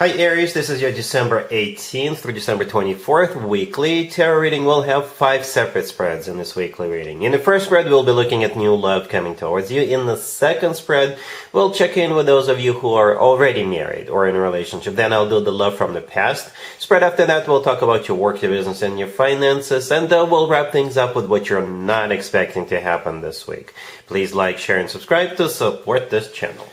Hi Aries, this is your December 18th through December 24th weekly tarot reading. We'll have 5 separate spreads in this weekly reading. In the first spread, we'll be looking at new love coming towards you. In the second spread, we'll check in with those of you who are already married or in a relationship. Then I'll do the love from the past. Spread after that, we'll talk about your work, your business, and your finances. And then we'll wrap things up with what you're not expecting to happen this week. Please like, share, and subscribe to support this channel.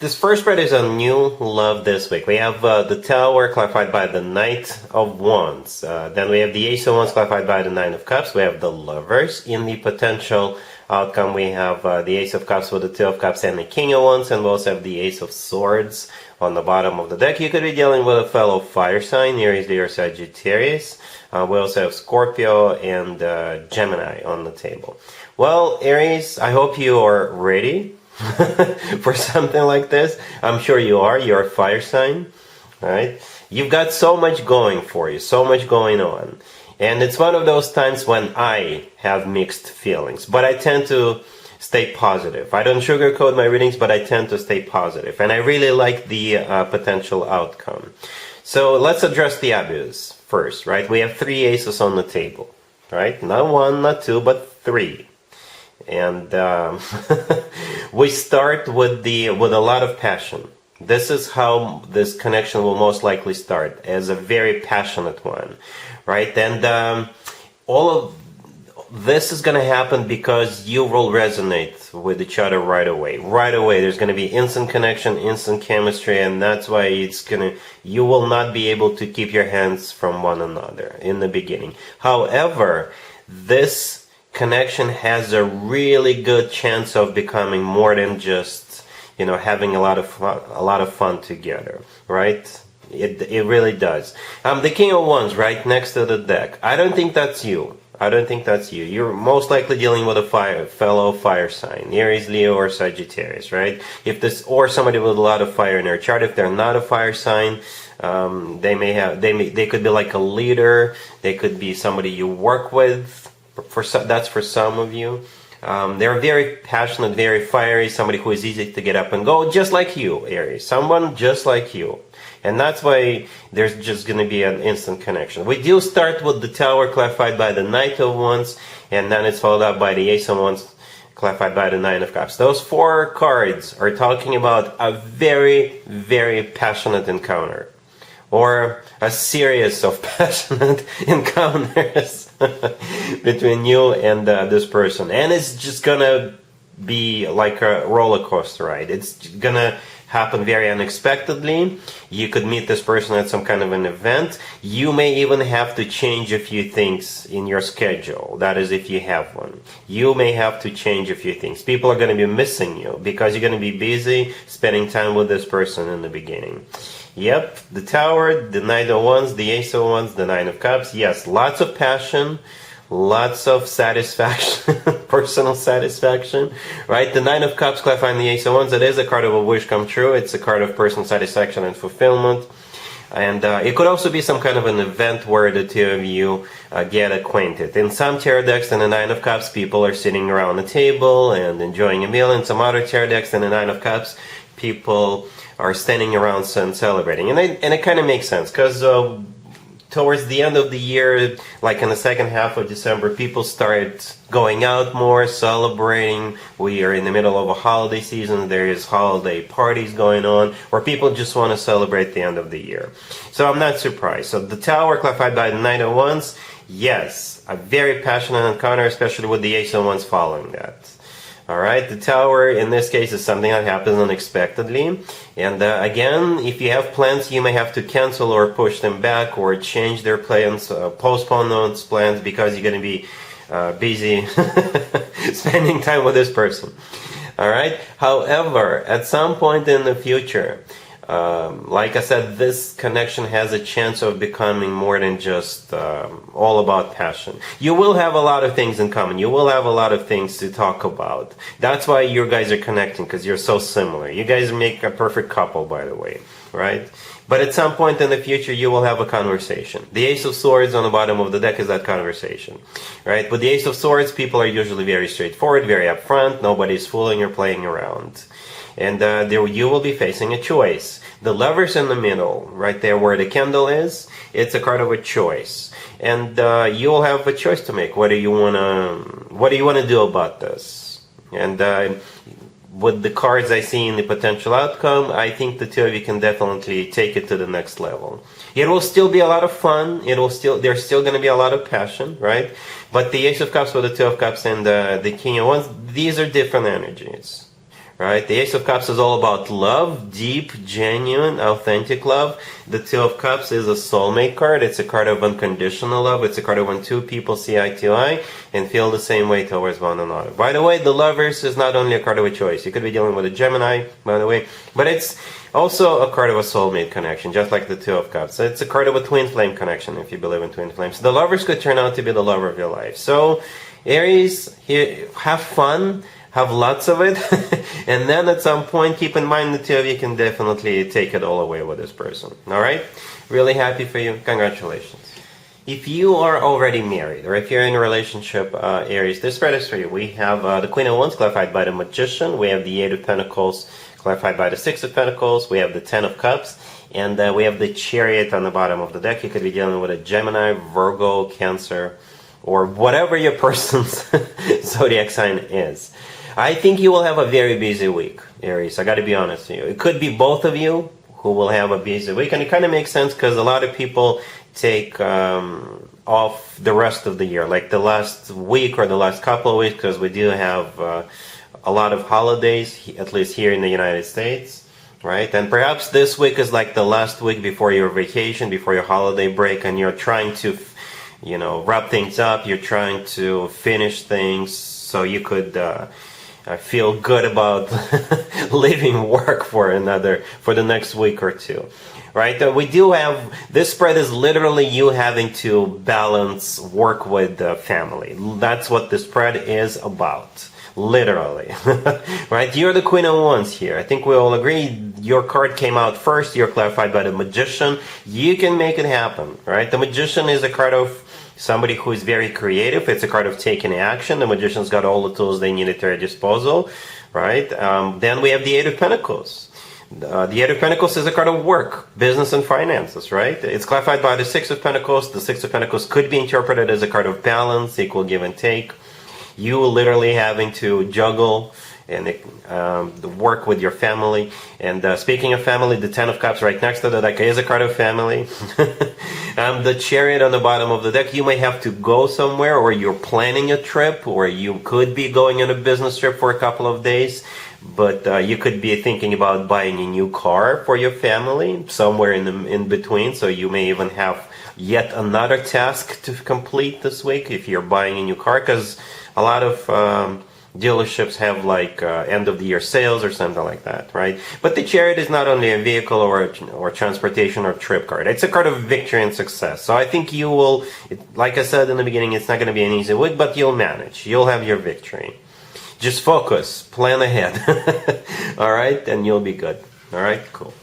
This first spread is on new love this week. We have the Tower clarified by the Knight of Wands. Then we have the Ace of Wands clarified by the Nine of Cups. We have the Lovers. In the potential outcome, we have the Ace of Cups with the Two of Cups and the King of Wands. And we also have the Ace of Swords on the bottom of the deck. You could be dealing with a fellow fire sign, Aries, Leo, or Sagittarius. We also have Scorpio and Gemini on the table. Well, Aries, I hope you are ready for something like this. I'm sure you are. You're a fire sign, right? You've got so much going for you, so much going on. And it's one of those times when I have mixed feelings, but I tend to stay positive. I don't sugarcoat my readings, but I tend to stay positive. And I really like the potential outcome. So let's address the abuse first, right? We have 3 aces on the table, right? Not 1, not 2, but 3. And we start with a lot of passion. This is how this connection will most likely start, as a very passionate one, right? And all of this is going to happen because you will resonate with each other right away. Right away, there's going to be instant connection, instant chemistry, and that's why you will not be able to keep your hands from one another in the beginning. However, this connection has a really good chance of becoming more than just, having a lot of fun together, right? It really does. The King of Wands right next to the deck. I don't think that's you. You're most likely dealing with a fellow fire sign, Aries, Leo, or Sagittarius, right? Or somebody with a lot of fire in their chart. If they're not a fire sign, they could be like a leader. They could be somebody you work with. That's for some of you. They're very passionate, very fiery, somebody who is easy to get up and go, just like you, Aries. Someone just like you. And that's why there's just going to be an instant connection. We do start with the Tower clarified by the Knight of Wands, and then it's followed up by the Ace of Wands clarified by the Nine of Cups. Those 4 cards are talking about a very, very passionate encounter, or a series of passionate encounters between you and this person. And it's just gonna be like a roller coaster ride. It's gonna happen very unexpectedly. You could meet this person at some kind of an event. You may even have to change a few things in your schedule. That is, if you have one. You may have to change a few things. People are going to be missing you because you're going to be busy spending time with this person in the beginning. Yep, the Tower, the Knight of Wands, the Ace of Wands, the Nine of Cups. Yes, lots of passion, lots of satisfaction, personal satisfaction, right? The Nine of Cups clarifying the Ace of Wands. It is a card of a wish come true. It's a card of personal satisfaction and fulfillment. And it could also be some kind of an event where the two of you get acquainted. In some tarot decks, in the Nine of Cups, people are sitting around the table and enjoying a meal. In some other tarot decks, in the Nine of Cups, people are standing around and celebrating. And it kind of makes sense, because towards the end of the year, like in the second half of December, people start going out more, celebrating. We are in the middle of a holiday season. There is holiday parties going on where people just want to celebrate the end of the year. So I'm not surprised. So the Tower clarified by the Knight of Wands, yes, a very passionate encounter, especially with the Ace of Wands following that. Alright, the Tower in this case is something that happens unexpectedly. And again, if you have plans, you may have to cancel or push them back or change their plans, postpone those plans because you're going to be busy spending time with this person. Alright, however, at some point in the future, like I said, this connection has a chance of becoming more than just all about passion. You will have a lot of things in common. You will have a lot of things to talk about. That's why you guys are connecting, because you're so similar. You guys make a perfect couple, by the way, right? But at some point in the future, you will have a conversation. The Ace of Swords on the bottom of the deck is that conversation, right? With the Ace of Swords, people are usually very straightforward, very upfront. Nobody's fooling or playing around. And there you will be facing a choice. The Lovers in the middle, right there where the candle is, it's a card of a choice. And you'll have a choice to make. What do you wanna do about this? And with the cards I see in the potential outcome, I think the two of you can definitely take it to the next level. It will still be a lot of fun. There's still going to be a lot of passion, right? But the Ace of Cups with the Two of Cups and the King of Wands, these are different energies, right? The Ace of Cups is all about love, deep, genuine, authentic love. The Two of Cups is a soulmate card. It's a card of unconditional love. It's a card of when two people see eye to eye and feel the same way towards one another. By the way, the Lovers is not only a card of a choice. You could be dealing with a Gemini, by the way, but it's also a card of a soulmate connection, just like the Two of Cups. It's a card of a twin flame connection, if you believe in twin flames. The Lovers could turn out to be the lover of your life. So, Aries, have fun. Have lots of it, and then at some point, keep in mind the two of you can definitely take it all away with this person. All right? Really happy for you. Congratulations. If you are already married, or if you're in a relationship, Aries, this spread is for you. We have the Queen of Wands clarified by the Magician. We have the Eight of Pentacles clarified by the Six of Pentacles. We have the Ten of Cups. And we have the Chariot on the bottom of the deck. You could be dealing with a Gemini, Virgo, Cancer, or whatever your person's zodiac sign is. I think you will have a very busy week, Aries. I got to be honest with you. It could be both of you who will have a busy week, and it kind of makes sense because a lot of people take off the rest of the year, like the last week or the last couple of weeks, because we do have a lot of holidays, at least here in the United States, right? And perhaps this week is like the last week before your vacation, before your holiday break, and you're trying to, wrap things up. You're trying to finish things so you could I feel good about leaving work for the next week or two, right? We do have, this spread is literally you having to balance work with family. That's what the spread is about, literally, right? You're the Queen of Wands here. I think we all agree your card came out first. You're clarified by the Magician. You can make it happen, right? The Magician is a card of somebody who is very creative. It's a card of taking action. The Magician's got all the tools they need at their disposal, right? Then we have the Eight of Pentacles. The Eight of Pentacles is a card of work, business, and finances, right? It's clarified by the Six of Pentacles. The Six of Pentacles could be interpreted as a card of balance, equal give and take. You literally having to juggle and work with your family. And speaking of family, the Ten of Cups right next to the deck is a card of family. The Chariot on the bottom of the deck, you may have to go somewhere, or you're planning a trip, or you could be going on a business trip for a couple of days, but you could be thinking about buying a new car for your family, somewhere in between, so you may even have yet another task to complete this week if you're buying a new car, because a lot of dealerships have like end of the year sales or something like that, right? But the Chariot is not only a vehicle or transportation or trip card. It's a card of victory and success. So I think you will, like I said in the beginning, it's not going to be an easy week, but you'll manage. You'll have your victory. Just focus, plan ahead, all right? And you'll be good. All right, cool.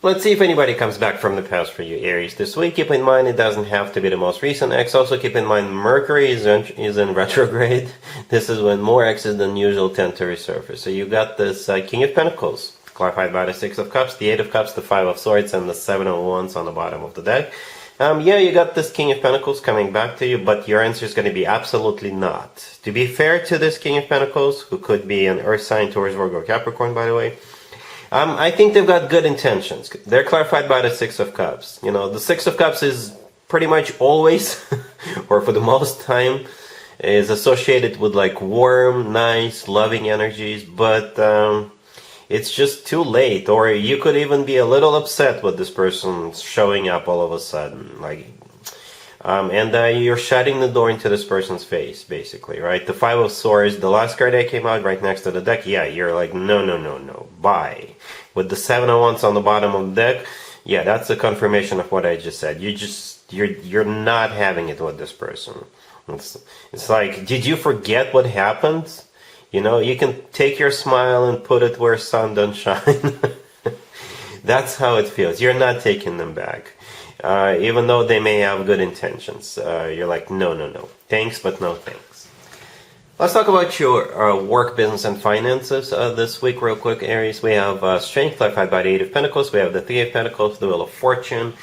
Let's see if anybody comes back from the past for you, Aries, this week. Keep in mind, it doesn't have to be the most recent ex. Also, keep in mind, Mercury is in retrograde. This is when more exes than usual tend to resurface. So you got this King of Pentacles, clarified by the Six of Cups, the Eight of Cups, the Five of Swords, and the Seven of Wands on the bottom of the deck. Yeah, you got this King of Pentacles coming back to you, but your answer is going to be absolutely not. To be fair to this King of Pentacles, who could be an Earth sign, Taurus, Virgo, Capricorn, by the way, I think they've got good intentions. They're clarified by the Six of Cups. The Six of Cups is pretty much always, or for the most time, is associated with like warm, nice, loving energies, but it's just too late. Or you could even be a little upset with this person showing up all of a sudden. And you're shutting the door into this person's face, basically, right? The Five of Swords, the last card that came out right next to the deck, yeah, you're like, no, bye. With the Seven of Wands on the bottom of the deck, yeah, that's a confirmation of what I just said. You're not having it with this person. It's like, did you forget what happened? You can take your smile and put it where sun don't shine. That's how it feels. You're not taking them back. Even though they may have good intentions. You're like, no. Thanks, but no thanks. Let's talk about your work, business, and finances this week real quick, Aries. We have Strength, clarified by the Eight of Pentacles. We have the Three of Pentacles, the Wheel of Fortune,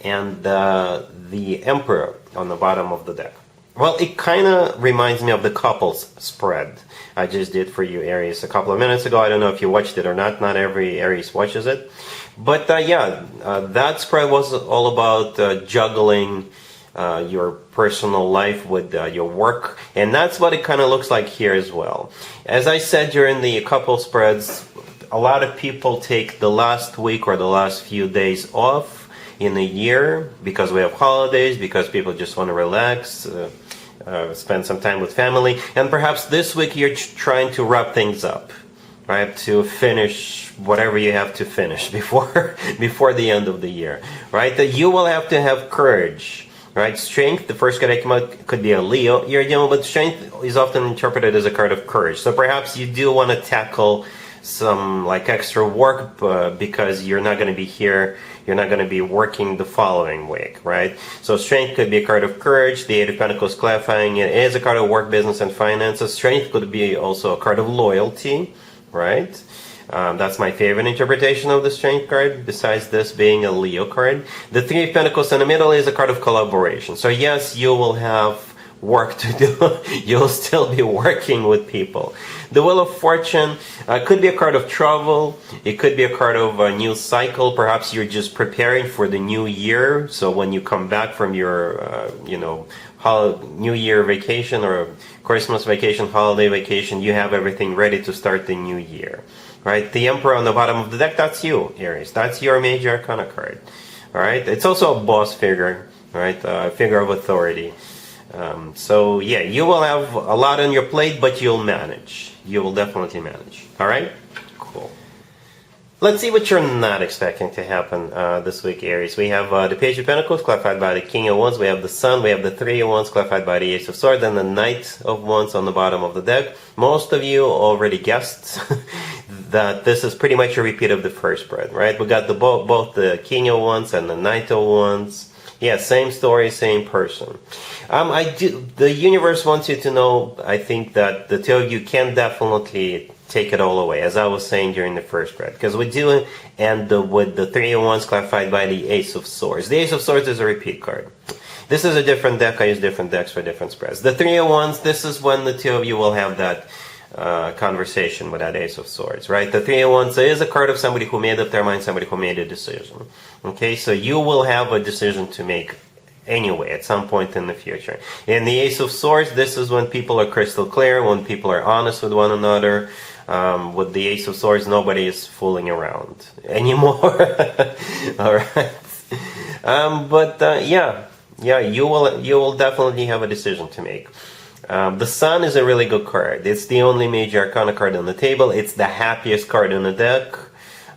and the Emperor on the bottom of the deck. Well, it kind of reminds me of the couples spread I just did for you, Aries, a couple of minutes ago. I don't know if you watched it or not. Not every Aries watches it. But that spread was all about juggling your personal life with your work, and that's what it kind of looks like here as well. As I said during the couple spreads, a lot of people take the last week or the last few days off in a year because we have holidays, because people just want to relax, spend some time with family, and perhaps this week you're trying to wrap things up, right, to finish whatever you have to finish before the end of the year, right? That you will have to have courage. Right, Strength, the first card that came out could be a Leo. You're dealing with Strength is often interpreted as a card of courage. So perhaps you do want to tackle some like extra work because you're not going to be here. You're not going to be working the following week, right? So Strength could be a card of courage. The Eight of Pentacles clarifying it is a card of work, business, and finances. Strength could be also a card of loyalty, right? That's my favorite interpretation of the Strength card, besides this being a Leo card. The Three of Pentacles in the middle is a card of collaboration. So yes, you will have work to do. You'll still be working with people. The Wheel of Fortune could be a card of travel. It could be a card of a new cycle. Perhaps you're just preparing for the new year. So when you come back from your, New Year vacation or Christmas vacation, holiday vacation, you have everything ready to start the new year. Right, the Emperor on the bottom of the deck, that's you, Aries. That's your major arcana card. All right, it's also a boss figure, right? A figure of authority. So yeah, you will have a lot on your plate, but you'll manage. You will definitely manage. All right, cool. Let's see what you're not expecting to happen this week, Aries. We have the Page of Pentacles, clarified by the King of Wands. We have the Sun. We have the Three of Wands, clarified by the Ace of Swords, and the Knight of Wands on the bottom of the deck. Most of you already guessed that this is pretty much a repeat of the first spread, right? We got both the King of Wands and the Knight of Wands. Yeah, same story, same person. The universe wants you to know, I think, that the two of you can definitely take it all away, as I was saying during the first spread, because we do end with the Three of Wands clarified by the Ace of Swords. The Ace of Swords is a repeat card. This is a different deck. I use different decks for different spreads. The Three of Wands, this is when the two of you will have that conversation with that Ace of Swords, right? The Three of Wands is a card of somebody who made up their mind, somebody who made a decision. Okay, so you will have a decision to make anyway at some point in the future. In the Ace of Swords, this is when people are crystal clear, when people are honest with one another. With the Ace of Swords, nobody is fooling around anymore. All right, you will definitely have a decision to make. The Sun is a really good card. It's the only major arcana card on the table. It's the happiest card in the deck.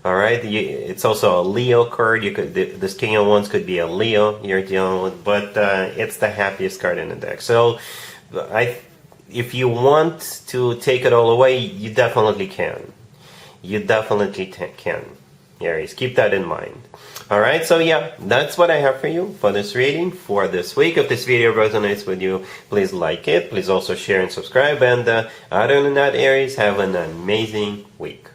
All right, it's also a Leo card. This King of Wands could be a Leo you're dealing with, but it's the happiest card in the deck. So, if you want to take it all away, you definitely can. You definitely can, Aries. Keep that in mind. All right, so yeah, that's what I have for you for this reading for this week. If this video resonates with you, please like it. Please also share and subscribe. And other than that, Aries, have an amazing week.